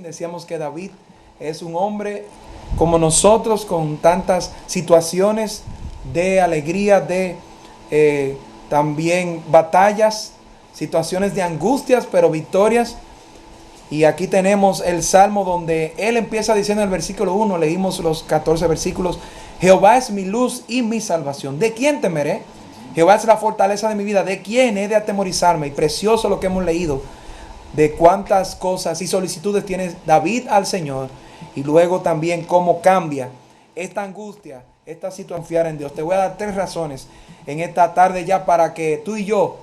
decíamos que David es un hombre como nosotros, con tantas situaciones de alegría, de también batallas, situaciones de angustias, pero victorias. Y aquí tenemos el Salmo donde él empieza diciendo en el versículo 1, leímos los 14 versículos: Jehová es mi luz y mi salvación. ¿De quién temeré? Jehová es la fortaleza de mi vida. ¿De quién he de atemorizarme? Y precioso lo que hemos leído, de cuántas cosas y solicitudes tiene David al Señor. Y luego también cómo cambia esta angustia, esta situación, confiar en Dios. Te voy a dar 3 razones en esta tarde ya para que tú y yo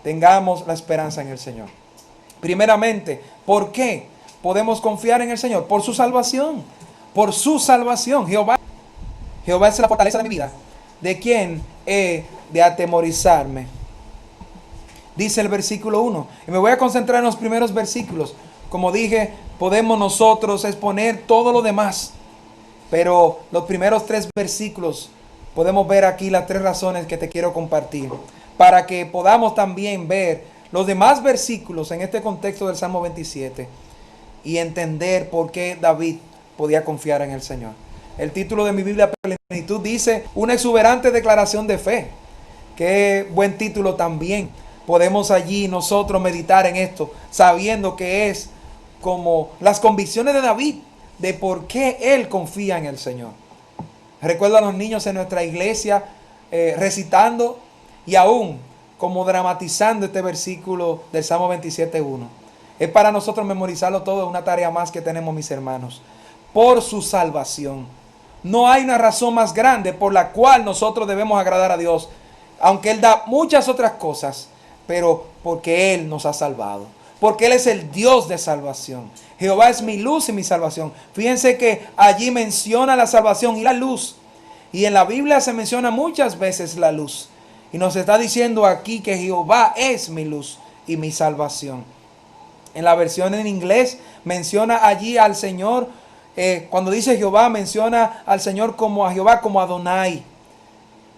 tengamos la esperanza en el Señor. Primeramente, ¿por qué podemos confiar en el Señor? Por su salvación. Por su salvación. Jehová es la fortaleza de mi vida. ¿De quién he de atemorizarme? Dice el versículo 1. Y me voy a concentrar en los primeros versículos. Como dije, podemos nosotros exponer todo lo demás, pero los primeros 3 versículos podemos ver aquí las 3 razones que te quiero compartir, para que podamos también ver los demás versículos en este contexto del Salmo 27 y entender por qué David podía confiar en el Señor. El título de mi Biblia Plenitud dice: una exuberante declaración de fe. Qué buen título también. Podemos allí nosotros meditar en esto, sabiendo que es como las convicciones de David, de por qué él confía en el Señor. Recuerdo a los niños en nuestra iglesia recitando y aún como dramatizando este versículo del Salmo 27:1. Es para nosotros memorizarlo todo, una tarea más que tenemos, mis hermanos. Por su salvación. No hay una razón más grande por la cual nosotros debemos agradar a Dios, aunque Él da muchas otras cosas, pero porque Él nos ha salvado. Porque Él es el Dios de salvación. Jehová es mi luz y mi salvación. Fíjense que allí menciona la salvación y la luz. Y en la Biblia se menciona muchas veces la luz. Y nos está diciendo aquí que Jehová es mi luz y mi salvación. En la versión en inglés menciona allí al Señor. Cuando dice Jehová, menciona al Señor como a Jehová, como Adonai.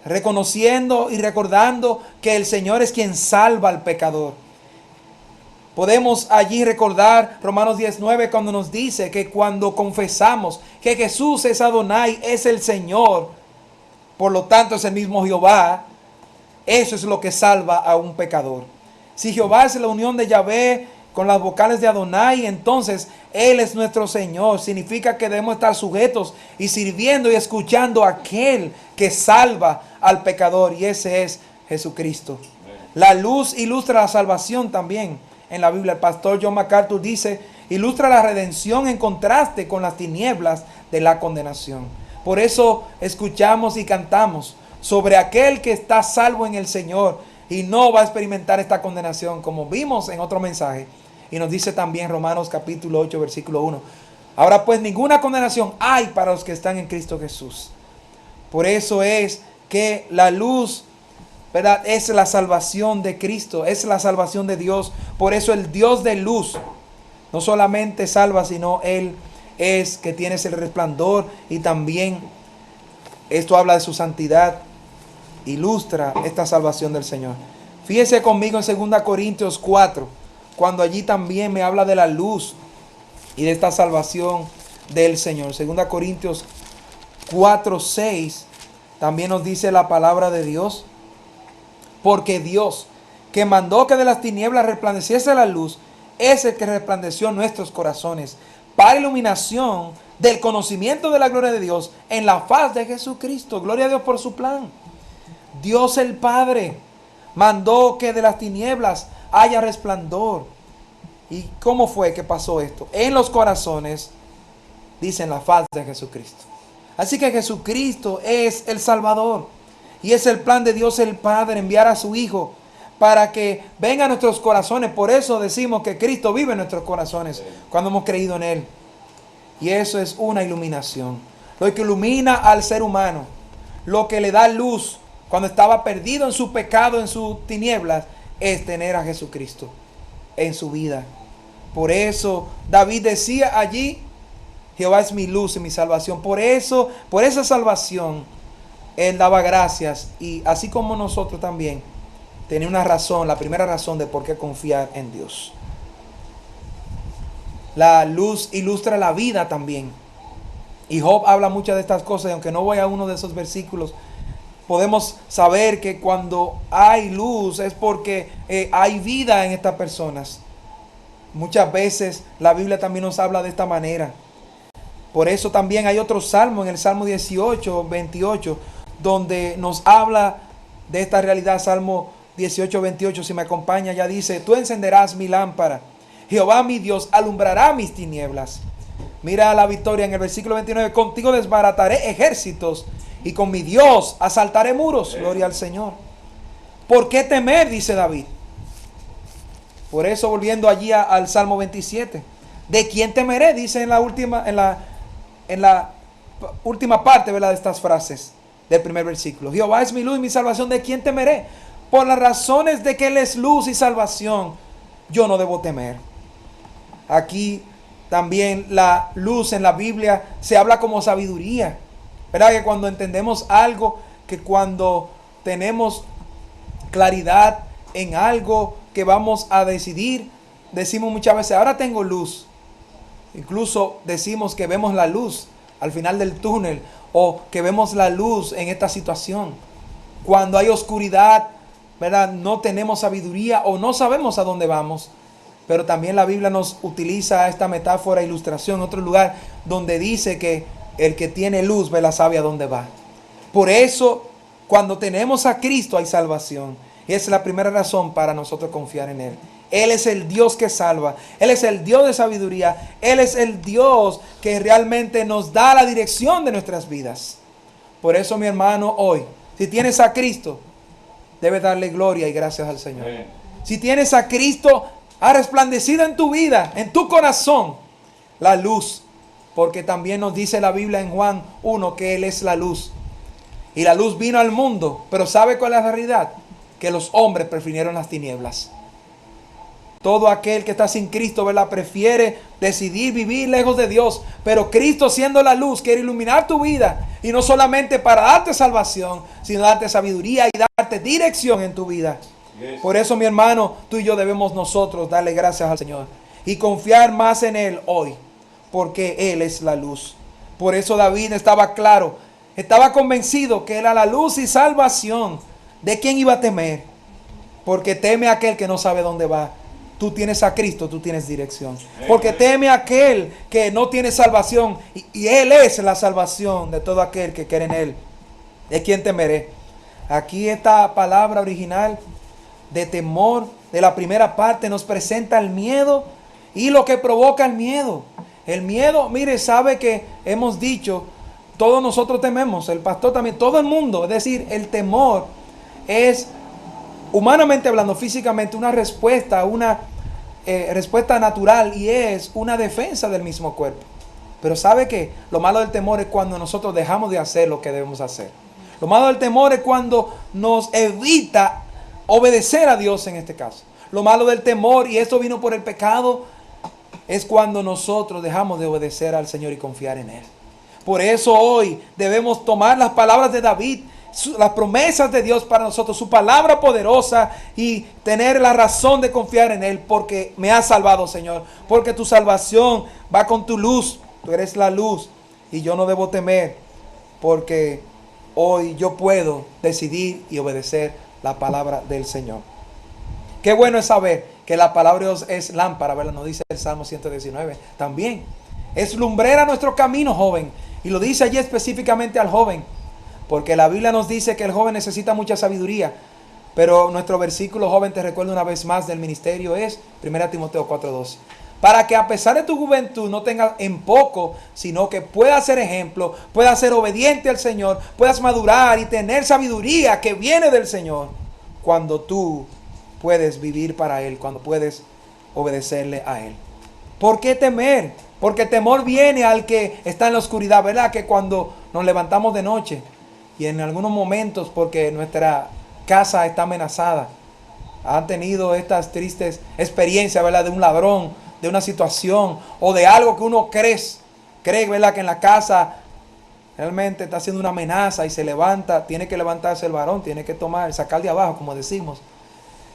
Reconociendo y recordando que el Señor es quien salva al pecador. Podemos allí recordar Romanos 19 cuando nos dice que cuando confesamos que Jesús es Adonai, es el Señor, por lo tanto es el mismo Jehová, eso es lo que salva a un pecador. Si Jehová es la unión de Yahvé con las vocales de Adonai, entonces Él es nuestro Señor. Significa que debemos estar sujetos y sirviendo y escuchando a aquel que salva al pecador, y ese es Jesucristo. La luz ilustra la salvación también. En la Biblia el pastor John MacArthur dice: ilustra la redención en contraste con las tinieblas de la condenación. Por eso escuchamos y cantamos sobre aquel que está salvo en el Señor y no va a experimentar esta condenación, como vimos en otro mensaje. Y nos dice también Romanos capítulo 8 versículo 1: ahora pues ninguna condenación hay para los que están en Cristo Jesús. Por eso es que la luz, ¿verdad?, es la salvación de Cristo, es la salvación de Dios. Por eso el Dios de luz no solamente salva, sino Él es que tiene ese resplandor, y también esto habla de su santidad, ilustra esta salvación del Señor. Fíjese conmigo en 2 Corintios 4, cuando allí también me habla de la luz y de esta salvación del Señor. 2 Corintios 4, 6, también nos dice la palabra de Dios: porque Dios, que mandó que de las tinieblas resplandeciese la luz, es el que resplandeció en nuestros corazones para iluminación del conocimiento de la gloria de Dios en la faz de Jesucristo. Gloria a Dios por su plan. Dios el Padre mandó que de las tinieblas haya resplandor. ¿Y cómo fue que pasó esto? En los corazones, dice, en la faz de Jesucristo. Así que Jesucristo es el Salvador. Y es el plan de Dios el Padre enviar a su Hijo para que venga a nuestros corazones. Por eso decimos que Cristo vive en nuestros corazones cuando hemos creído en Él. Y eso es una iluminación. Lo que ilumina al ser humano, lo que le da luz cuando estaba perdido en su pecado, en sus tinieblas, es tener a Jesucristo en su vida. Por eso David decía allí: Jehová es mi luz y mi salvación. Por eso, por esa salvación, él daba gracias, y así como nosotros también tenía una razón, la primera razón de por qué confiar en Dios. La luz ilustra la vida también. Y Job habla muchas de estas cosas, y aunque no voy a uno de esos versículos, podemos saber que cuando hay luz es porque hay vida en estas personas. Muchas veces la Biblia también nos habla de esta manera. Por eso también hay otro salmo, en el Salmo 18, 28, donde nos habla de esta realidad. Salmo 18, 28, si me acompaña, ya dice: tú encenderás mi lámpara, Jehová mi Dios alumbrará mis tinieblas. Mira la victoria en el versículo 29: contigo desbarataré ejércitos, y con mi Dios asaltaré muros. Gloria al Señor. ¿Por qué temer?, dice David. Por eso, volviendo allí al Salmo 27, ¿de quién temeré?, dice en la última parte, ¿verdad?, de estas frases del primer versículo. Jehová es mi luz y mi salvación, ¿de quién temeré? Por las razones de que Él es luz y salvación, yo no debo temer. Aquí también la luz en la Biblia se habla como sabiduría, ¿verdad? Que cuando entendemos algo, que cuando tenemos claridad en algo que vamos a decidir, decimos muchas veces: ahora tengo luz. Incluso decimos que vemos la luz al final del túnel, o que vemos la luz en esta situación. Cuando hay oscuridad, ¿verdad?, no tenemos sabiduría o no sabemos a dónde vamos. Pero también la Biblia nos utiliza esta metáfora, ilustración, en otro lugar, donde dice que el que tiene luz, ¿verdad?, sabe a dónde va. Por eso, cuando tenemos a Cristo hay salvación. Y esa es la primera razón para nosotros confiar en Él. Él es el Dios que salva. Él es el Dios de sabiduría. Él es el Dios que realmente nos da la dirección de nuestras vidas. Por eso, mi hermano, hoy, si tienes a Cristo, debes darle gloria y gracias al Señor. Si tienes a Cristo, ha resplandecido en tu vida, en tu corazón, la luz. Porque también nos dice la Biblia en Juan 1 que Él es la luz. Y la luz vino al mundo. Pero ¿sabe cuál es la realidad? Que los hombres prefirieron las tinieblas. Todo aquel que está sin Cristo, ¿verdad?, prefiere decidir vivir lejos de Dios. Pero Cristo, siendo la luz, quiere iluminar tu vida. Y no solamente para darte salvación, sino darte sabiduría y darte dirección en tu vida. Por eso, mi hermano, tú y yo debemos nosotros darle gracias al Señor y confiar más en Él hoy, porque Él es la luz. Por eso David estaba claro, estaba convencido que era la luz y salvación. ¿De quién iba a temer? Porque teme a aquel que no sabe dónde va. Tú tienes a Cristo, tú tienes dirección. Porque teme a aquel que no tiene salvación, y Él es la salvación de todo aquel que cree en Él. ¿De quién temeré? Aquí esta palabra original de temor de la primera parte nos presenta el miedo y lo que provoca el miedo. El miedo, mire, sabe que hemos dicho, todos nosotros tememos, el pastor también, todo el mundo. Es decir, el temor es, humanamente hablando, físicamente, una respuesta, respuesta natural, y es una defensa del mismo cuerpo. Pero ¿sabe qué? Lo malo del temor es cuando nosotros dejamos de hacer lo que debemos hacer. Lo malo del temor es cuando nos evita obedecer a Dios en este caso. Lo malo del temor, y esto vino por el pecado, es cuando nosotros dejamos de obedecer al Señor y confiar en Él. Por eso hoy debemos tomar las palabras de David, las promesas de Dios para nosotros, su palabra poderosa, y tener la razón de confiar en Él, porque me has salvado, Señor, porque tu salvación va con tu luz. Tú eres la luz y yo no debo temer, porque hoy yo puedo decidir y obedecer la palabra del Señor. Qué bueno es saber que la palabra de Dios es lámpara, ¿verdad? Nos dice el Salmo 119. También es lumbrera nuestro camino, joven. Y lo dice allí específicamente al joven, porque la Biblia nos dice que el joven necesita mucha sabiduría. Pero nuestro versículo, joven, te recuerdo una vez más del ministerio, es 1 Timoteo 4:12. Para que a pesar de tu juventud no tengas en poco, sino que puedas ser ejemplo, puedas ser obediente al Señor, puedas madurar y tener sabiduría que viene del Señor, cuando tú puedes vivir para Él, cuando puedes obedecerle a Él. ¿Por qué temer? Porque el temor viene al que está en la oscuridad, ¿verdad? Que cuando nos levantamos de noche y en algunos momentos, porque nuestra casa está amenazada, han tenido estas tristes experiencias, ¿verdad?, de un ladrón, de una situación o de algo que uno cree, ¿verdad?, que en la casa realmente está haciendo una amenaza, y se levanta, tiene que levantarse el varón, tiene que sacar de abajo, como decimos,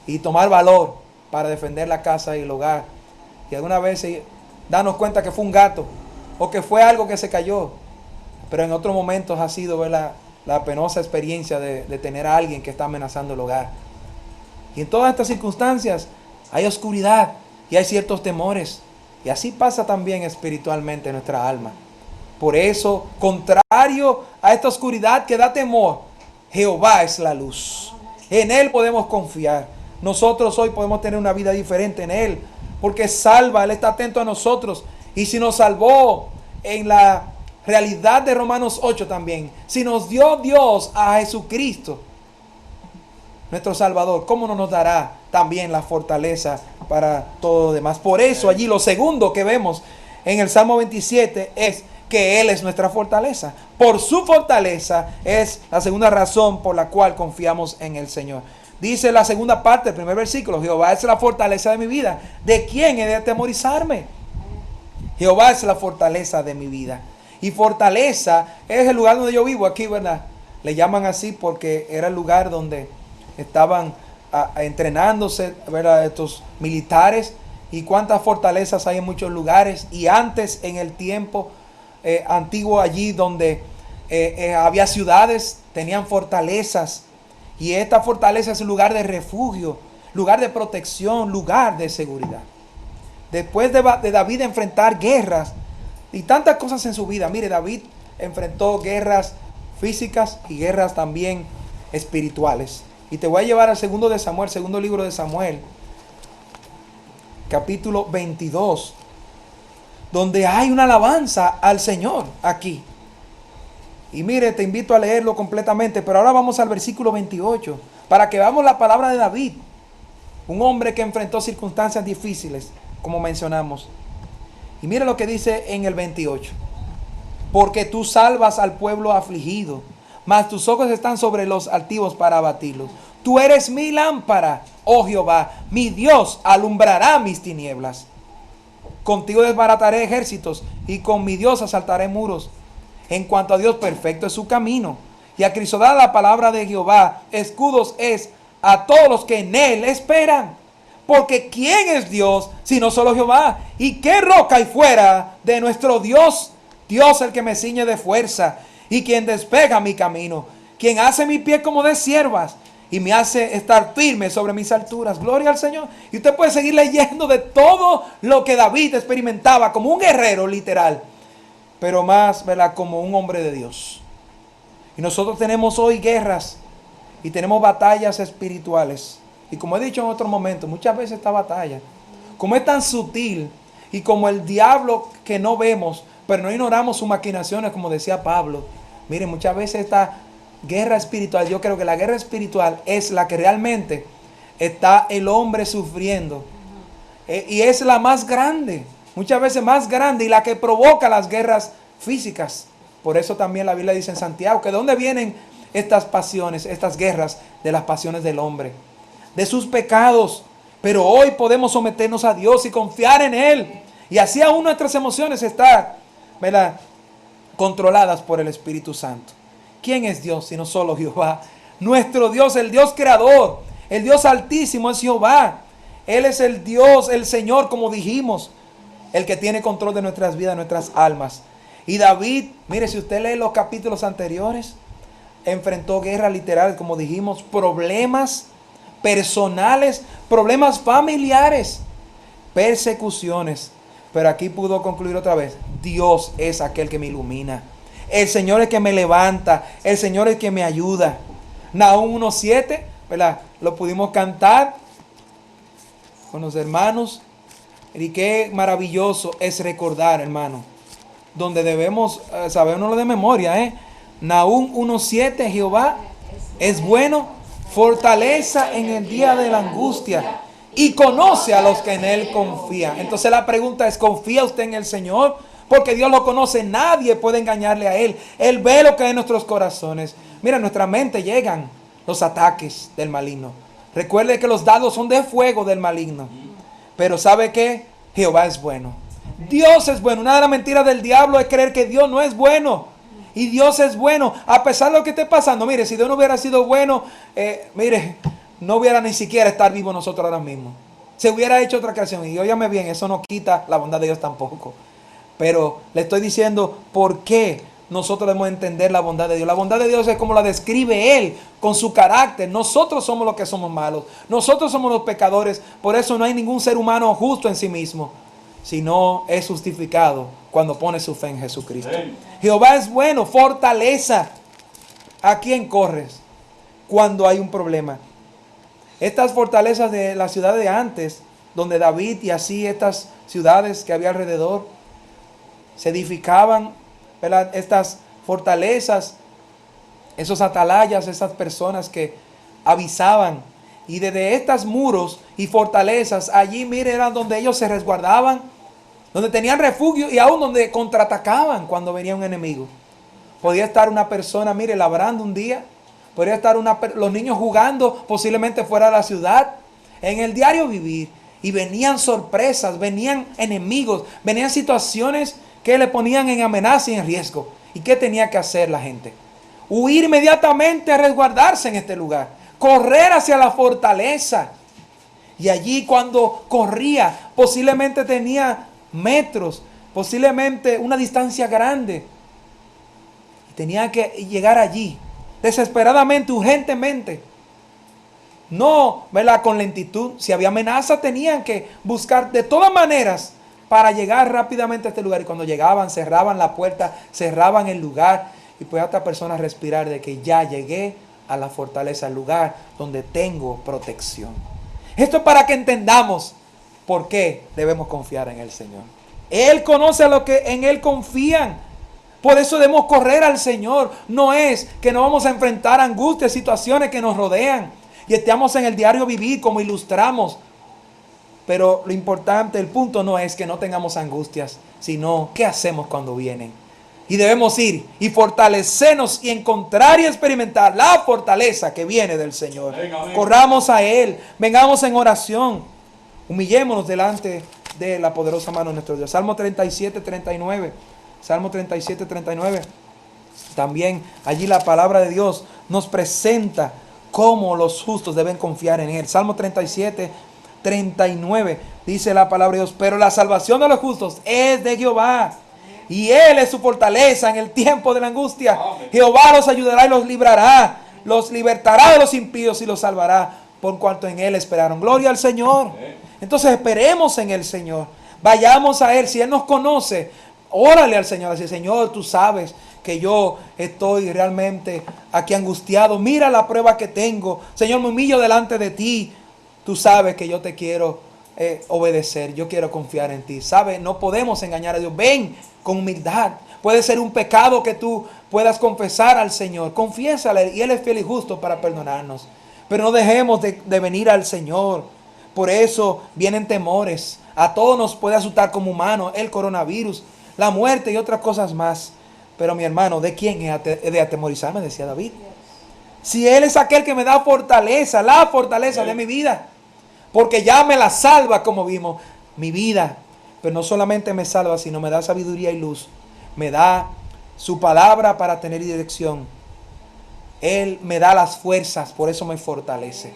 y tomar valor para defender la casa y el hogar. Y algunas veces darnos cuenta que fue un gato o que fue algo que se cayó. Pero en otros momentos ha sido ver la penosa experiencia de tener a alguien que está amenazando el hogar. Y en todas estas circunstancias hay oscuridad y hay ciertos temores. Y así pasa también espiritualmente en nuestra alma. Por eso, contrario a esta oscuridad que da temor, Jehová es la luz. En Él podemos confiar. Nosotros hoy podemos tener una vida diferente en Él, porque salva, Él está atento a nosotros. Y si nos salvó en la realidad de Romanos 8 también, si nos dio Dios a Jesucristo, nuestro Salvador, ¿cómo no nos dará también la fortaleza para todo lo demás? Por eso allí lo segundo que vemos en el Salmo 27 es que Él es nuestra fortaleza. Por su fortaleza es la segunda razón por la cual confiamos en el Señor. Dice la segunda parte del primer versículo: Jehová es la fortaleza de mi vida. ¿De quién he de atemorizarme? Jehová es la fortaleza de mi vida. Y fortaleza es el lugar donde yo vivo aquí, ¿verdad? Le llaman así porque era el lugar donde estaban entrenándose, ¿verdad?, estos militares. Y cuántas fortalezas hay en muchos lugares. Y antes, en el tiempo antiguo, allí donde había ciudades, tenían fortalezas. Y esta fortaleza es un lugar de refugio, lugar de protección, lugar de seguridad. Después de David enfrentar guerras y tantas cosas en su vida. Mire, David enfrentó guerras físicas y guerras también espirituales. Y te voy a llevar al segundo libro de Samuel, capítulo 22, donde hay una alabanza al Señor aquí. Y mire, te invito a leerlo completamente, pero ahora vamos al versículo 28, para que veamos la palabra de David, un hombre que enfrentó circunstancias difíciles, como mencionamos. Y mire lo que dice en el 28. Porque tú salvas al pueblo afligido, mas tus ojos están sobre los altivos para abatirlos. Tú eres mi lámpara, oh Jehová, mi Dios alumbrará mis tinieblas. Contigo desbarataré ejércitos y con mi Dios asaltaré muros. En cuanto a Dios, perfecto es su camino, y acrisolada la palabra de Jehová, escudos es a todos los que en él esperan. Porque ¿quién es Dios sino solo Jehová? ¿Y qué roca hay fuera de nuestro Dios? Dios el que me ciñe de fuerza y quien despega mi camino, quien hace mi pie como de ciervas y me hace estar firme sobre mis alturas. Gloria al Señor. Y usted puede seguir leyendo de todo lo que David experimentaba como un guerrero literal, pero más, ¿verdad?, como un hombre de Dios. Y nosotros tenemos hoy guerras y tenemos batallas espirituales. Y como he dicho en otro momento, muchas veces esta batalla, como es tan sutil y como el diablo que no vemos, pero no ignoramos sus maquinaciones, como decía Pablo. Miren, muchas veces esta guerra espiritual, yo creo que la guerra espiritual es la que realmente está el hombre sufriendo. Y es la más grande, muchas veces más grande, y la que provoca las guerras físicas. Por eso también la Biblia dice en Santiago que ¿de dónde vienen estas pasiones, estas guerras? De las pasiones del hombre, de sus pecados. Pero hoy podemos someternos a Dios y confiar en Él. Y así aún nuestras emociones están, ¿verdad?, controladas por el Espíritu Santo. ¿Quién es Dios sino solo Jehová? Nuestro Dios, el Dios creador, el Dios altísimo es Jehová. Él es el Dios, el Señor, como dijimos, el que tiene control de nuestras vidas, de nuestras almas. Y David, mire, si usted lee los capítulos anteriores, enfrentó guerras literales, como dijimos, problemas personales, problemas familiares, persecuciones. Pero aquí pudo concluir otra vez: Dios es aquel que me ilumina, el Señor es el que me levanta, el Señor es el que me ayuda. Nahum 1:7, ¿verdad?, lo pudimos cantar con los hermanos. Y qué maravilloso es recordar, hermano, donde debemos sabernos de memoria, Nahum 1:7, Jehová es bueno, fortaleza en el día de la angustia, y conoce a los que en Él confían. Entonces la pregunta es: ¿confía usted en el Señor? Porque Dios lo conoce, nadie puede engañarle a Él. Él ve lo que hay en nuestros corazones. Mira, en nuestra mente llegan los ataques del maligno. Recuerde que los dardos son de fuego del maligno. Pero ¿sabe qué? Jehová es bueno. Dios es bueno. Una de las mentiras del diablo es creer que Dios no es bueno. Y Dios es bueno, a pesar de lo que esté pasando. Mire, si Dios no hubiera sido bueno, mire, no hubiera ni siquiera estar vivo nosotros ahora mismo. se hubiera hecho otra creación. Y óyame bien, eso no quita la bondad de Dios tampoco. Pero le estoy diciendo por qué nosotros debemos entender la bondad de Dios. La bondad de Dios es como la describe Él, con su carácter. Nosotros somos los que somos malos. Nosotros somos los pecadores. Por eso no hay ningún ser humano justo en sí mismo, sino es justificado cuando pone su fe en Jesucristo. Jehová es bueno, fortaleza. ¿A quién corres cuando hay un problema? Estas fortalezas de la ciudad de antes, donde David y así estas ciudades que había alrededor, se edificaban, ¿verdad? Estas fortalezas, esos atalayas, esas personas que avisaban. Y desde estos muros y fortalezas, allí, mire, eran donde ellos se resguardaban, donde tenían refugio y aún donde contraatacaban cuando venía un enemigo. Podía estar una persona, mire, labrando un día. Podría estar los niños jugando posiblemente fuera de la ciudad. En el diario vivir. Y venían sorpresas, venían enemigos, venían situaciones que le ponían en amenaza y en riesgo. ¿Y qué tenía que hacer la gente? Huir inmediatamente a resguardarse en este lugar. Correr hacia la fortaleza. Y allí cuando corría, posiblemente tenía metros, posiblemente una distancia grande. Y tenía que llegar allí, desesperadamente, urgentemente. No, ¿verdad? Con lentitud. Si había amenaza, tenían que buscar de todas maneras para llegar rápidamente a este lugar. Y cuando llegaban, cerraban la puerta, cerraban el lugar. Y podía esta persona respirar de que ya llegué a la fortaleza, al lugar donde tengo protección. Esto es para que entendamos por qué debemos confiar en el Señor. Él conoce a los que en Él confían. Por eso debemos correr al Señor. No es que no vamos a enfrentar angustias, situaciones que nos rodean. Y estamos en el diario vivir como ilustramos. Pero lo importante, el punto no es que no tengamos angustias, sino qué hacemos cuando vienen. Y debemos ir y fortalecernos y encontrar y experimentar la fortaleza que viene del Señor. Corramos a Él, vengamos en oración, humillémonos delante de la poderosa mano de nuestro Dios. Salmo 37, 39. Salmo 37, 39. También allí la palabra de Dios nos presenta cómo los justos deben confiar en Él. Salmo 37, 39. Dice la palabra de Dios: pero la salvación de los justos es de Jehová, y Él es su fortaleza en el tiempo de la angustia. Amén. Jehová los ayudará y los librará, los libertará de los impíos y los salvará, por cuanto en Él esperaron. Gloria al Señor. Amén. Entonces esperemos en el Señor, vayamos a Él. Si Él nos conoce, órale al Señor, así: Señor, tú sabes que yo estoy realmente aquí angustiado, mira la prueba que tengo, Señor, me humillo delante de ti, tú sabes que yo te quiero obedecer, yo quiero confiar en ti. ¿Sabes? No podemos engañar a Dios. Ven con humildad. Puede ser un pecado que tú puedas confesar al Señor. Confiésale y Él es fiel y justo para perdonarnos. Pero no dejemos de venir al Señor. Por eso vienen temores. A todos nos puede asustar como humanos el coronavirus, la muerte y otras cosas más. Pero mi hermano, ¿de quién he de atemorizarme? Decía David. Si Él es aquel que me da fortaleza, la fortaleza de mi vida. Porque ya me la salva, como vimos, mi vida. Pero no solamente me salva, sino me da sabiduría y luz. Me da su palabra para tener dirección. Él me da las fuerzas, por eso me fortalece.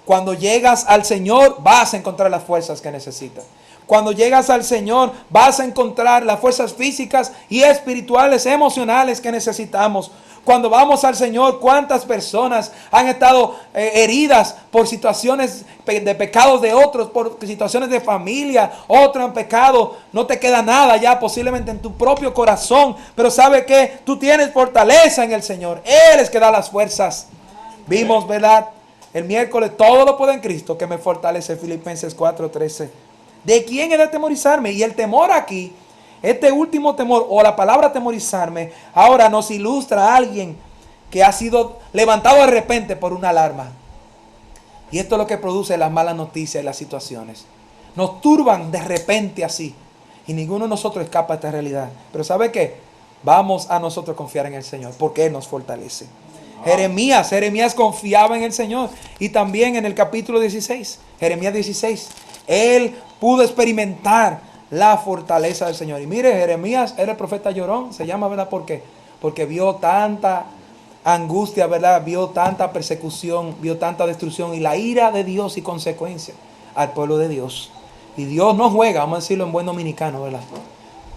Cuando llegas al Señor, vas a encontrar las fuerzas que necesitas. Cuando llegas al Señor, vas a encontrar las fuerzas físicas y espirituales, emocionales que necesitamos. Cuando vamos al Señor, ¿cuántas personas han estado heridas por situaciones de pecados de otros, por situaciones de familia? Otros han pecado, no te queda nada ya posiblemente en tu propio corazón. Pero ¿sabe qué? Tú tienes fortaleza en el Señor. Él es que da las fuerzas. Vimos, ¿verdad? El miércoles, todo lo puedo en Cristo que me fortalece. Filipenses 4:13. ¿De quién he de atemorizarme? Y el temor aquí, este último temor, o la palabra atemorizarme, ahora nos ilustra a alguien que ha sido levantado de repente por una alarma. Y esto es lo que produce las malas noticias y las situaciones. Nos turban de repente así. Y ninguno de nosotros escapa de esta realidad. Pero ¿sabe qué? Vamos a nosotros confiar en el Señor, porque Él nos fortalece. Jeremías confiaba en el Señor. Y también en el capítulo 16, Jeremías 16, él pudo experimentar la fortaleza del Señor. Y mire, Jeremías era el profeta llorón, se llama, ¿verdad? ¿Por qué? Porque vio tanta angustia, ¿verdad? Vio tanta persecución, vio tanta destrucción y la ira de Dios y consecuencias. al pueblo de Dios. Y Dios no juega, vamos a decirlo en buen dominicano, ¿verdad?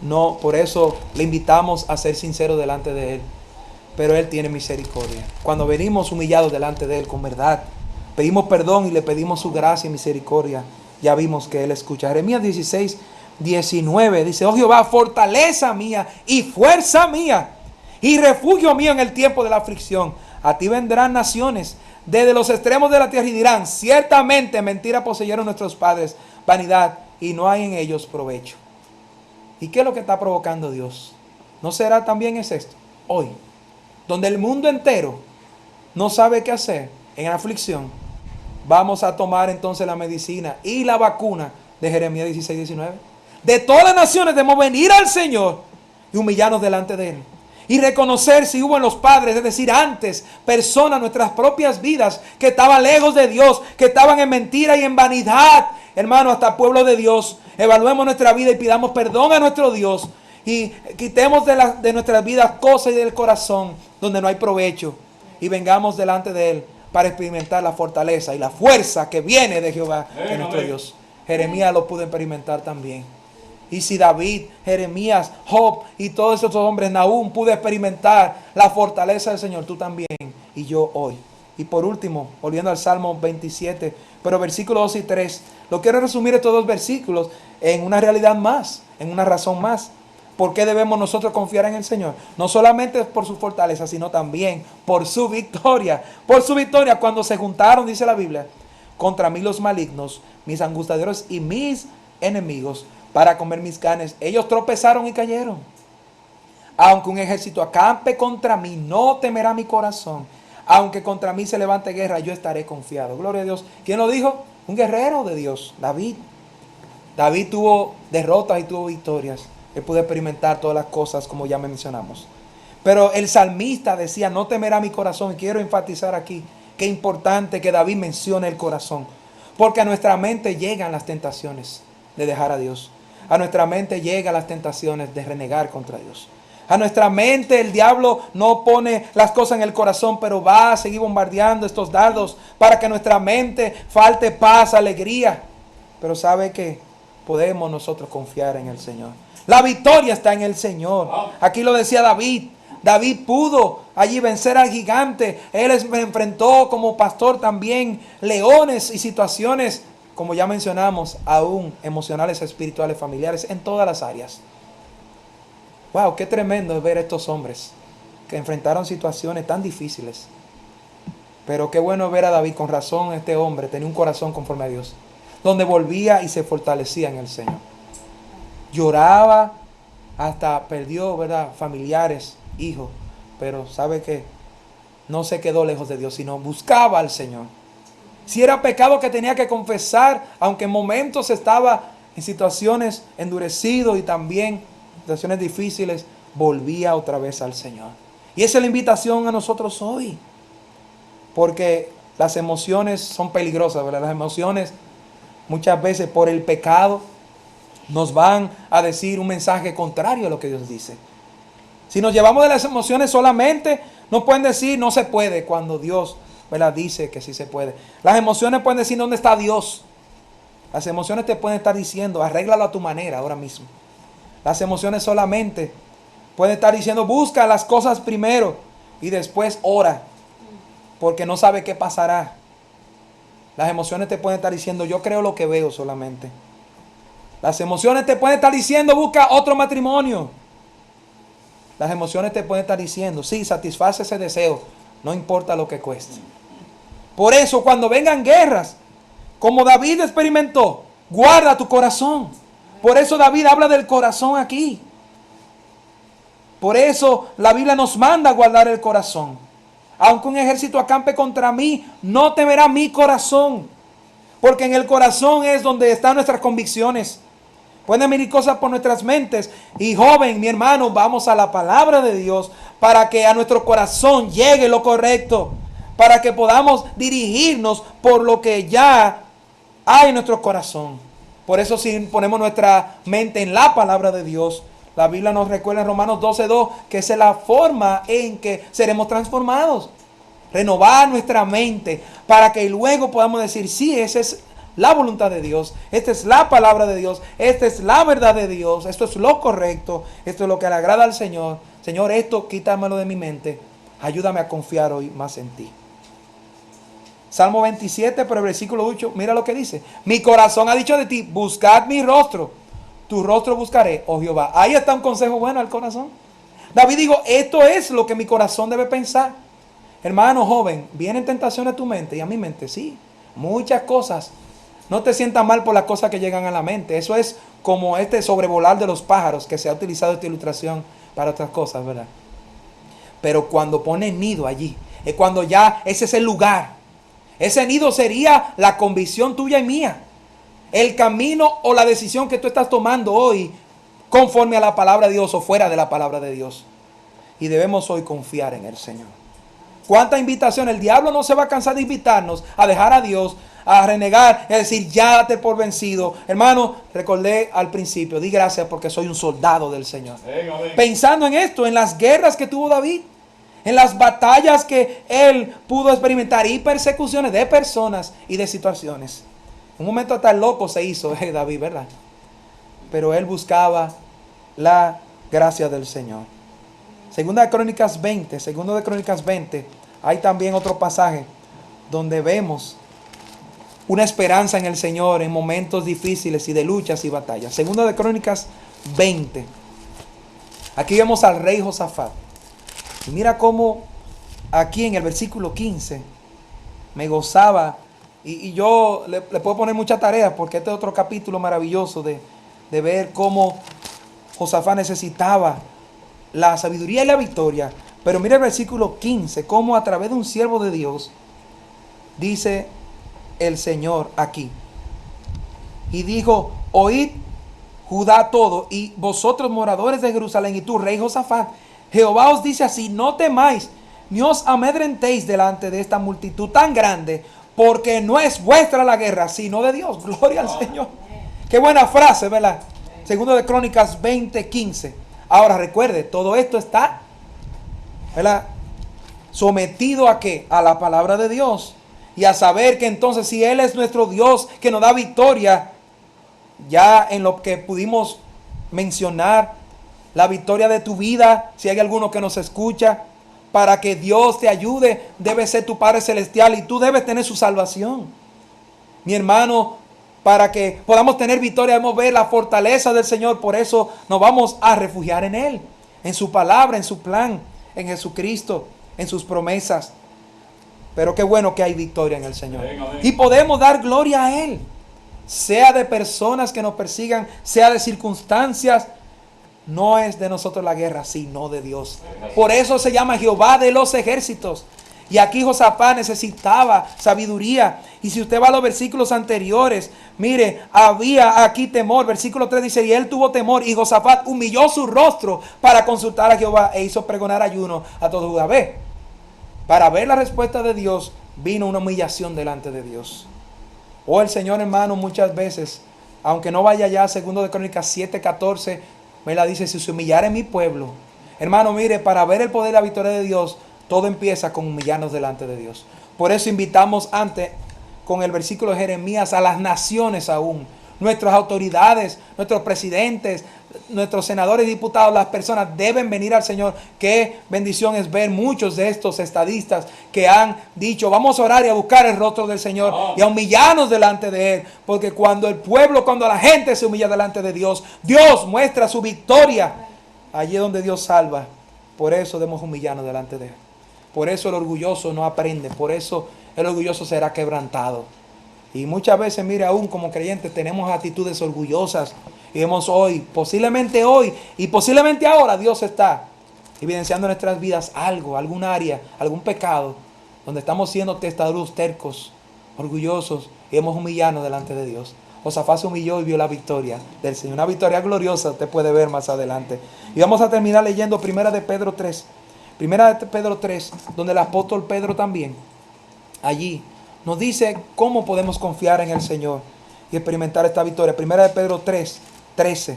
No, por eso le invitamos a ser sinceros delante de Él. Pero Él tiene misericordia. Cuando venimos humillados delante de Él con verdad, pedimos perdón y le pedimos su gracia y misericordia, ya vimos que Él escucha. Jeremías 16:19 dice: oh Jehová, fortaleza mía y fuerza mía y refugio mío en el tiempo de la aflicción. A ti vendrán naciones desde los extremos de la tierra y dirán: ciertamente mentira poseyeron nuestros padres, vanidad, y no hay en ellos provecho. ¿Y qué es lo que está provocando Dios? ¿No será también es esto? Hoy, donde el mundo entero no sabe qué hacer en aflicción, vamos a tomar entonces la medicina y la vacuna de Jeremías 16:19. De todas las naciones debemos venir al Señor y humillarnos delante de Él. Y reconocer si hubo en los padres, es decir, antes, personas, nuestras propias vidas, que estaban lejos de Dios, que estaban en mentira y en vanidad. Hermano, hasta pueblo de Dios, evaluemos nuestra vida y pidamos perdón a nuestro Dios. Y quitemos de nuestras vidas cosas y del corazón donde no hay provecho. Y vengamos delante de Él para experimentar la fortaleza y la fuerza que viene de Jehová, que es nuestro Dios. Jeremías lo pudo experimentar también. Y si David, Jeremías, Job y todos esos hombres, Nahum, pudo experimentar la fortaleza del Señor, tú también y yo hoy. Y por último, volviendo al Salmo 27, pero versículos 2 y 3, lo quiero resumir estos dos versículos en una realidad más, en una razón más. ¿Por qué debemos nosotros confiar en el Señor? No solamente por su fortaleza, sino también por su victoria. Por su victoria, cuando se juntaron, dice la Biblia, contra mí los malignos, mis angustiadores y mis enemigos, para comer mis carnes, ellos tropezaron y cayeron. Aunque un ejército acampe contra mí, no temerá mi corazón. Aunque contra mí se levante guerra, yo estaré confiado. Gloria a Dios. ¿Quién lo dijo? Un guerrero de Dios, David. David tuvo derrotas y tuvo victorias. Él pudo experimentar todas las cosas como ya mencionamos. Pero el salmista decía: no temerá mi corazón. Y quiero enfatizar aquí que es importante que David mencione el corazón. Porque a nuestra mente llegan las tentaciones de dejar a Dios. A nuestra mente llegan las tentaciones de renegar contra Dios. A nuestra mente el diablo no pone las cosas en el corazón, pero va a seguir bombardeando estos dardos para que nuestra mente falte paz, alegría. Pero sabe que podemos nosotros confiar en el Señor. La victoria está en el Señor. Aquí lo decía David. David pudo allí vencer al gigante. Él enfrentó como pastor también leones y situaciones, como ya mencionamos, aún emocionales, espirituales, familiares, en todas las áreas. Wow, qué tremendo es ver a estos hombres que enfrentaron situaciones tan difíciles. Pero qué bueno ver a David. Con razón, este hombre tenía un corazón conforme a Dios, donde volvía y se fortalecía en el Señor. Lloraba, hasta perdió, ¿verdad?, familiares, hijos. Pero sabe que no se quedó lejos de Dios, sino buscaba al Señor. Si era pecado que tenía que confesar, aunque en momentos estaba en situaciones endurecido y también situaciones difíciles, volvía otra vez al Señor. Y esa es la invitación a nosotros hoy. Porque las emociones son peligrosas, ¿verdad? Las emociones muchas veces por el pecado nos van a decir un mensaje contrario a lo que Dios dice. Si nos llevamos de las emociones solamente, nos pueden decir no se puede, cuando Dios, ¿verdad?, dice que sí se puede. Las emociones pueden decir dónde está Dios. Las emociones te pueden estar diciendo arréglalo a tu manera ahora mismo. Las emociones solamente pueden estar diciendo busca las cosas primero y después ora, porque no sabe qué pasará. Las emociones te pueden estar diciendo yo creo lo que veo solamente. Las emociones te pueden estar diciendo busca otro matrimonio. Las emociones te pueden estar diciendo sí, satisface ese deseo, no importa lo que cueste. Por eso cuando vengan guerras, como David experimentó, guarda tu corazón. Por eso David habla del corazón aquí. Por eso la Biblia nos manda a guardar el corazón. Aunque un ejército acampe contra mí, no temerá mi corazón. Porque en el corazón es donde están nuestras convicciones. Pueden venir cosas por nuestras mentes. Y joven, mi hermano, vamos a la palabra de Dios para que a nuestro corazón llegue lo correcto. Para que podamos dirigirnos por lo que ya hay en nuestro corazón. Por eso si ponemos nuestra mente en la palabra de Dios, la Biblia nos recuerda en Romanos 12:2 que esa es la forma en que seremos transformados. Renovar nuestra mente para que luego podamos decir, sí, esa es la voluntad de Dios, esta es la palabra de Dios, esta es la verdad de Dios, esto es lo correcto, esto es lo que le agrada al Señor. Señor, esto quítamelo de mi mente, ayúdame a confiar hoy más en ti. Salmo 27, pero el versículo 8, mira lo que dice. Mi corazón ha dicho de ti, buscad mi rostro, tu rostro buscaré, oh Jehová. Ahí está un consejo bueno al corazón. David dijo, esto es lo que mi corazón debe pensar. Hermano joven, vienen tentaciones a tu mente y a mi mente, sí, muchas cosas. No te sientas mal por las cosas que llegan a la mente. Eso es como este sobrevolar de los pájaros, que se ha utilizado esta ilustración para otras cosas, ¿verdad? Pero cuando pones nido allí, es cuando ya ese es el lugar. Ese nido sería la convicción tuya y mía. El camino o la decisión que tú estás tomando hoy conforme a la palabra de Dios o fuera de la palabra de Dios. Y debemos hoy confiar en el Señor. ¿Cuánta invitación? El diablo no se va a cansar de invitarnos a dejar a Dios, a renegar, es decir, ya date por vencido. Hermano, recordé al principio, di gracias porque soy un soldado del Señor. Amén. Pensando en esto, en las guerras que tuvo David, en las batallas que él pudo experimentar y persecuciones de personas y de situaciones. Un momento hasta loco se hizo David, ¿verdad? Pero él buscaba la gracia del Señor. Segunda de Crónicas 20, hay también otro pasaje donde vemos una esperanza en el Señor en momentos difíciles y de luchas y batallas. Segunda de Crónicas 20. Aquí vemos al rey Josafat. Y mira cómo aquí en el versículo 15 me gozaba. Y yo le puedo poner mucha tarea porque este es otro capítulo maravilloso de ver cómo Josafat necesitaba la sabiduría y la victoria. Pero mira el versículo 15, cómo a través de un siervo de Dios dice el Señor aquí. Y dijo, oíd Judá todo, y vosotros moradores de Jerusalén, y tú, rey Josafat, Jehová os dice así, no temáis, ni os amedrentéis delante de esta multitud tan grande, porque no es vuestra la guerra, sino de Dios. Gloria al Señor. Qué buena frase, ¿verdad? Segundo de Crónicas 20:15. Ahora recuerde, todo esto está, ¿verdad?, sometido a ¿qué? A la palabra de Dios. Y a saber que entonces si Él es nuestro Dios que nos da victoria, ya en lo que pudimos mencionar, la victoria de tu vida, si hay alguno que nos escucha, para que Dios te ayude, debe ser tu Padre Celestial y tú debes tener su salvación. Mi hermano, para que podamos tener victoria debemos ver la fortaleza del Señor, por eso nos vamos a refugiar en Él, en su palabra, en su plan, en Jesucristo, en sus promesas. Pero qué bueno que hay victoria en el Señor. Amén, amén. Y podemos dar gloria a Él, sea de personas que nos persigan, sea de circunstancias. No es de nosotros la guerra, sino de Dios. Por eso se llama Jehová de los ejércitos. Y aquí Josafat necesitaba sabiduría. Y si usted va a los versículos anteriores, mire, había aquí temor. Versículo 3 dice, y él tuvo temor, y Josafat humilló su rostro para consultar a Jehová e hizo pregonar ayuno a todo Judá. Ve, para ver la respuesta de Dios, vino una humillación delante de Dios. Oh, el Señor, hermano, muchas veces, aunque no vaya ya a 2 de Crónicas 7:14, me la dice, si se humillara en mi pueblo. Hermano, mire, para ver el poder y la victoria de Dios, todo empieza con humillarnos delante de Dios. Por eso invitamos antes, con el versículo de Jeremías, a las naciones aún. Nuestras autoridades, nuestros presidentes, nuestros senadores y diputados, las personas deben venir al Señor. Qué bendición es ver muchos de estos estadistas que han dicho, vamos a orar y a buscar el rostro del Señor y a humillarnos delante de Él. Porque cuando el pueblo, cuando la gente se humilla delante de Dios, Dios muestra su victoria. Allí es donde Dios salva. Por eso debemos humillarnos delante de Él. Por eso el orgulloso no aprende. Por eso el orgulloso será quebrantado. Y muchas veces, mire, aún como creyentes tenemos actitudes orgullosas. Y vemos hoy, posiblemente hoy y posiblemente ahora, Dios está evidenciando en nuestras vidas algo, algún área, algún pecado, donde estamos siendo testarudos, tercos, orgullosos y hemos humillado delante de Dios. Josafat se humilló y vio la victoria del Señor. Una victoria gloriosa, usted puede ver más adelante. Y vamos a terminar leyendo Primera de Pedro 3. Primera de Pedro 3, donde el apóstol Pedro también, allí, nos dice cómo podemos confiar en el Señor y experimentar esta victoria. Primera de Pedro 3:13.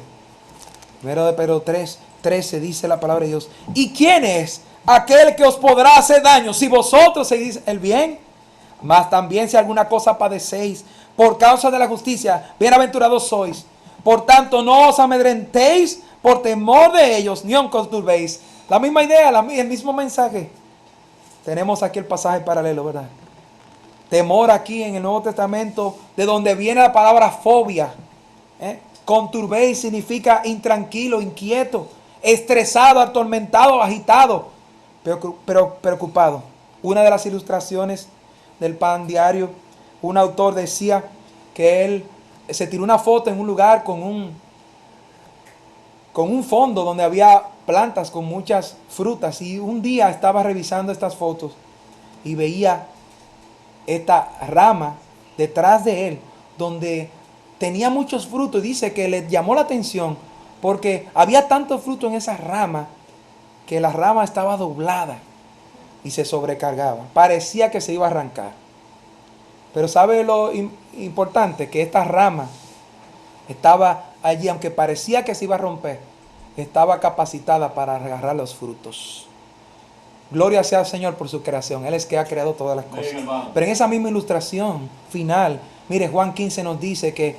Primera de Pedro 3:13 dice la palabra de Dios. ¿Y quién es aquel que os podrá hacer daño si vosotros seguís el bien? Mas también si alguna cosa padecéis por causa de la justicia, bienaventurados sois. Por tanto, no os amedrentéis por temor de ellos, ni os conturbéis. La misma idea, el mismo mensaje. Tenemos aquí el pasaje paralelo, ¿verdad? Temor aquí en el Nuevo Testamento, de donde viene la palabra fobia. Conturbéis significa intranquilo, inquieto, estresado, atormentado, agitado, pero preocupado. Una de las ilustraciones del pan diario, un autor decía que él se tiró una foto en un lugar con un fondo donde había plantas con muchas frutas, y un día estaba revisando estas fotos y veía esta rama detrás de él donde tenía muchos frutos. Dice que le llamó la atención porque había tanto fruto en esa rama que la rama estaba doblada y se sobrecargaba. Parecía que se iba a arrancar. Pero ¿sabe lo importante? Que esta rama estaba allí, aunque parecía que se iba a romper, estaba capacitada para agarrar los frutos. Gloria sea al Señor por su creación. Él es que ha creado todas las cosas. Pero en esa misma ilustración final, mire, Juan 15 nos dice que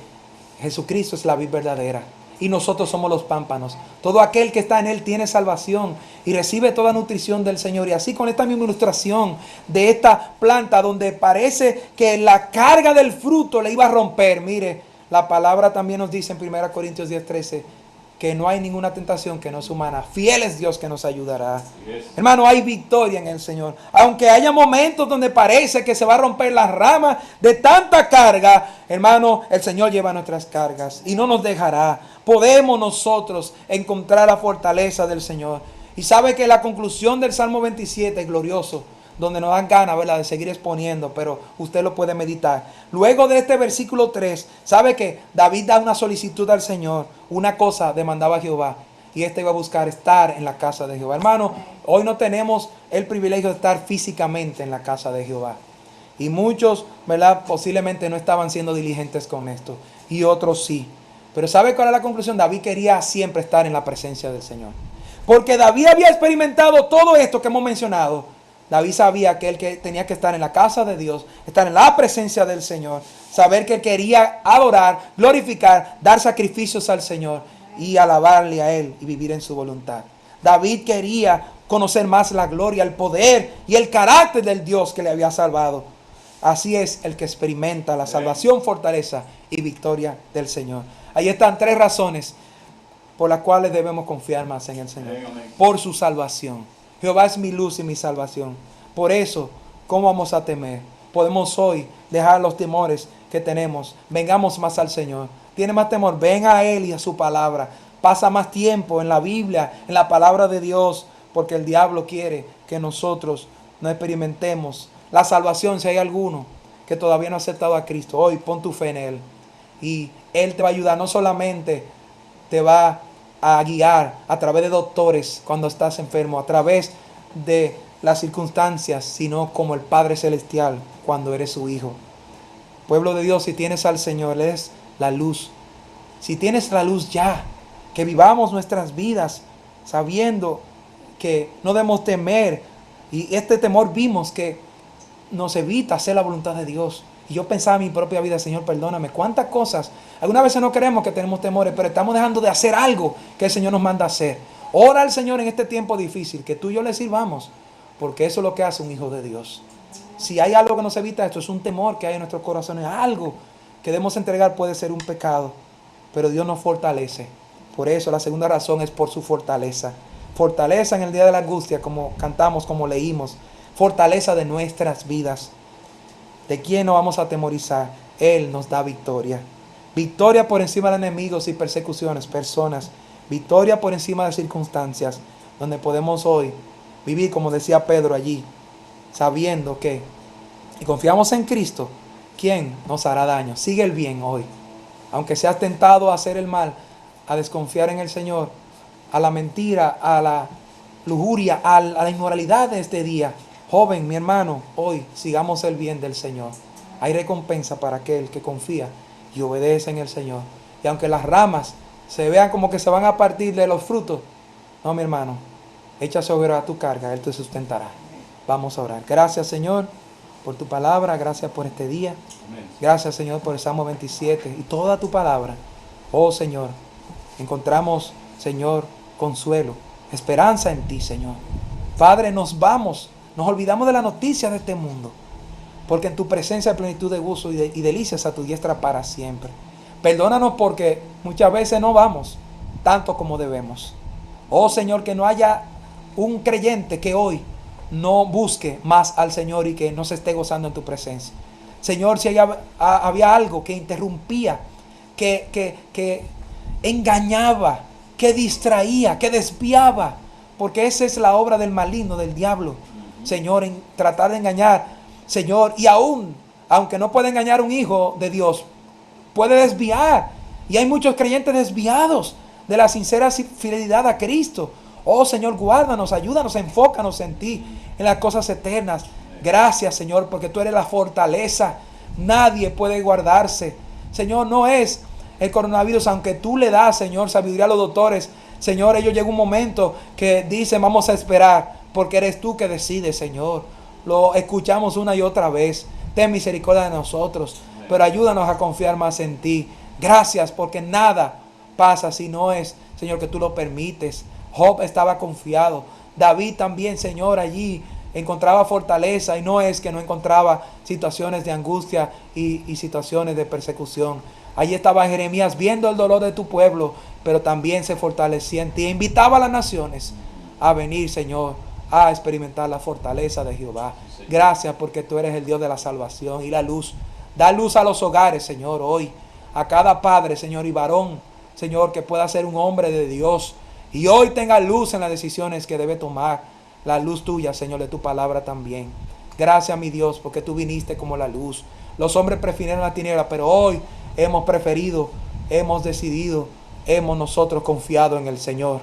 Jesucristo es la vid verdadera y nosotros somos los pámpanos. Todo aquel que está en Él tiene salvación y recibe toda nutrición del Señor. Y así con esta misma ilustración de esta planta donde parece que la carga del fruto le iba a romper. Mire, la palabra también nos dice en 1 Corintios 10:13 que no hay ninguna tentación que no es humana. Fiel es Dios que nos ayudará. Yes. Hermano, hay victoria en el Señor. Aunque haya momentos donde parece que se va a romper la rama de tanta carga, hermano, el Señor lleva nuestras cargas y no nos dejará. Podemos nosotros encontrar la fortaleza del Señor. Y sabe que la conclusión del Salmo 27 es glorioso, donde nos dan ganas, ¿verdad?, de seguir exponiendo, pero usted lo puede meditar. Luego de este versículo 3, sabe que David da una solicitud al Señor. Una cosa demandaba a Jehová, y iba a buscar estar en la casa de Jehová. Hermano, hoy no tenemos el privilegio de estar físicamente en la casa de Jehová. Y muchos, ¿verdad?, posiblemente no estaban siendo diligentes con esto, y otros sí. Pero ¿sabe cuál es la conclusión? David quería siempre estar en la presencia del Señor. Porque David había experimentado todo esto que hemos mencionado. David sabía que él tenía que estar en la casa de Dios, estar en la presencia del Señor, saber que él quería adorar, glorificar, dar sacrificios al Señor y alabarle a Él y vivir en su voluntad. David quería conocer más la gloria, el poder y el carácter del Dios que le había salvado. Así es el que experimenta la salvación, fortaleza y victoria del Señor. Ahí están 3 razones por las cuales debemos confiar más en el Señor. Por su salvación. Jehová es mi luz y mi salvación. Por eso, ¿cómo vamos a temer? Podemos hoy dejar los temores que tenemos. Vengamos más al Señor. ¿Tiene más temor? Ven a Él y a su palabra. Pasa más tiempo en la Biblia, en la palabra de Dios, porque el diablo quiere que nosotros no experimentemos la salvación. Si hay alguno que todavía no ha aceptado a Cristo, hoy pon tu fe en Él. Y Él te va a ayudar. No solamente te va a guiar a través de doctores cuando estás enfermo, a través de las circunstancias, sino como el Padre Celestial cuando eres su hijo. Pueblo de Dios, si tienes al Señor, Él es la luz. Si tienes la luz ya, que vivamos nuestras vidas sabiendo que no debemos temer. Y este temor vimos que nos evita hacer la voluntad de Dios. Y yo pensaba en mi propia vida, Señor, perdóname, cuántas cosas. Algunas veces no creemos que tenemos temores, pero estamos dejando de hacer algo que el Señor nos manda a hacer. Ora al Señor en este tiempo difícil, que tú y yo le sirvamos, porque eso es lo que hace un hijo de Dios. Si hay algo que nos evita esto, es un temor que hay en nuestros corazones, algo que debemos entregar. Puede ser un pecado, pero Dios nos fortalece. Por eso la segunda razón es por su fortaleza. Fortaleza en el día de la angustia, como cantamos, como leímos. Fortaleza de nuestras vidas. ¿De quién nos vamos a atemorizar? Él nos da victoria. Victoria por encima de enemigos y persecuciones, personas. Victoria por encima de circunstancias, donde podemos hoy vivir, como decía Pedro allí, sabiendo que, y confiamos en Cristo, ¿quién nos hará daño? Sigue el bien hoy. Aunque seas tentado a hacer el mal, a desconfiar en el Señor, a la mentira, a la lujuria, a la inmoralidad de este día. Joven, mi hermano, hoy sigamos el bien del Señor. Hay recompensa para aquel que confía y obedece en el Señor. Y aunque las ramas se vean como que se van a partir de los frutos, no, mi hermano, echa sobre a tu carga, Él te sustentará. Vamos a orar. Gracias, Señor, por tu palabra, gracias por este día. Gracias, Señor, por el Salmo 27 y toda tu palabra. Oh, Señor, encontramos, Señor, consuelo, esperanza en ti, Señor. Padre, nos olvidamos de la noticia de este mundo, porque en tu presencia hay plenitud de gozo y delicias a tu diestra para siempre. Perdónanos porque muchas veces no vamos tanto como debemos. Oh, Señor, que no haya un creyente que hoy no busque más al Señor y que no se esté gozando en tu presencia. Señor, si había algo que interrumpía, que engañaba, que distraía, que desviaba, porque esa es la obra del maligno, del diablo, Señor, en tratar de engañar, Señor, y aunque no puede engañar a un hijo de Dios, puede desviar, y hay muchos creyentes desviados de la sincera fidelidad a Cristo. Oh, Señor, guárdanos, ayúdanos, enfócanos en ti, en las cosas eternas. Gracias, Señor, porque tú eres la fortaleza. Nadie puede guardarse. Señor, no es el coronavirus, aunque tú le das, Señor, sabiduría a los doctores. Señor, ellos llega un momento que dicen, vamos a esperar, porque eres tú que decides, Señor. Lo escuchamos una y otra vez. Ten misericordia de nosotros, pero ayúdanos a confiar más en ti. Gracias, porque nada pasa si no es, Señor, que tú lo permites. Job estaba confiado. David también, Señor, allí encontraba fortaleza, y no es que no encontraba situaciones de angustia y situaciones de persecución. Allí estaba Jeremías viendo el dolor de tu pueblo, pero también se fortalecía en ti. Invitaba a las naciones a venir, Señor, a experimentar la fortaleza de Jehová. Gracias porque tú eres el Dios de la salvación y la luz. Da luz a los hogares, Señor, hoy. A cada padre, Señor, y varón, Señor, que pueda ser un hombre de Dios. Y hoy tenga luz en las decisiones que debe tomar. La luz tuya, Señor, de tu palabra también. Gracias, mi Dios, porque tú viniste como la luz. Los hombres prefirieron la tiniebla, pero hoy hemos preferido, hemos decidido, hemos nosotros confiado en el Señor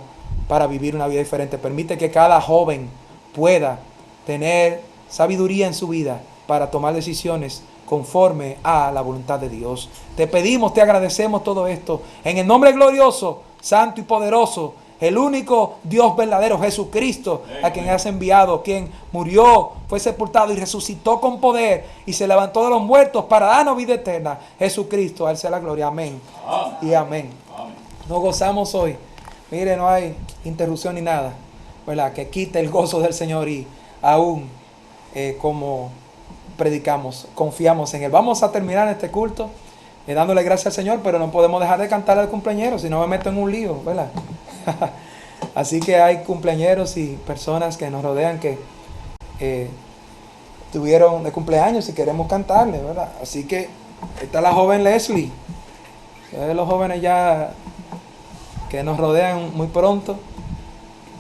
para vivir una vida diferente. Permite que cada joven pueda tener sabiduría en su vida para tomar decisiones conforme a la voluntad de Dios. Te pedimos, te agradecemos todo esto en el nombre glorioso, santo y poderoso, el único Dios verdadero, Jesucristo, a quien has enviado, quien murió, fue sepultado y resucitó con poder y se levantó de los muertos para darnos vida eterna. Jesucristo, a él sea la gloria. Amén. Y amén. Nos gozamos hoy. Mire, no hay interrupción ni nada, ¿verdad? Que quite el gozo del Señor y aún como predicamos, confiamos en él. Vamos a terminar este culto dándole gracias al Señor, pero no podemos dejar de cantar al cumpleañero, si no me meto en un lío, ¿verdad? Así que hay cumpleañeros y personas que nos rodean que tuvieron de cumpleaños y queremos cantarle, ¿verdad? Así que está la joven Leslie, los jóvenes ya que nos rodean muy pronto,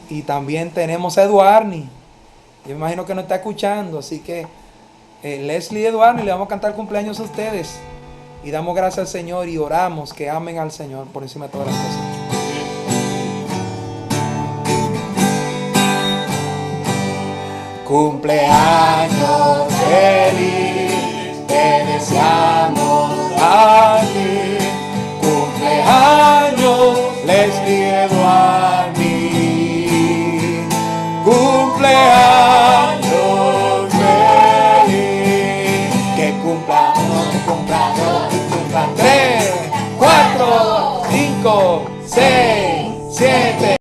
y también tenemos a Eduarni. Yo me imagino que no está escuchando, así que Leslie y Eduarni le vamos a cantar cumpleaños a ustedes y damos gracias al Señor y oramos que amen al Señor por encima de todas las cosas. Cumpleaños feliz, te deseamos a ti. Cumpleaños, Leslie Eduardi. Cumpleaños feliz, que cumplan 3, 4, 5, 6, 7,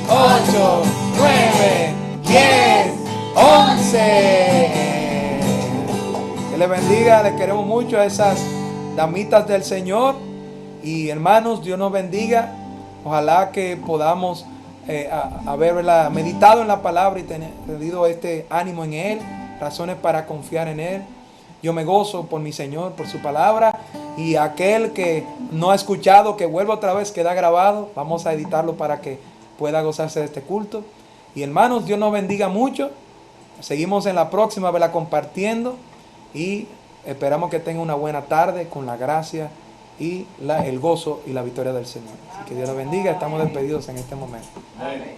8, 9, 10, 11. Que les bendiga, les queremos mucho a esas damitas del Señor. Y hermanos, Dios nos bendiga. Ojalá que podamos haber meditado en la palabra y tenido este ánimo en Él, razones para confiar en Él. Yo me gozo por mi Señor, por su palabra. Y aquel que no ha escuchado, que vuelva otra vez, queda grabado. Vamos a editarlo para que pueda gozarse de este culto. Y hermanos, Dios nos bendiga mucho. Seguimos en la próxima, ¿verdad? Compartiendo. Y esperamos que tengan una buena tarde con la gracia y el gozo y la victoria del Señor. Así que Dios los bendiga. Estamos despedidos en este momento. Amén.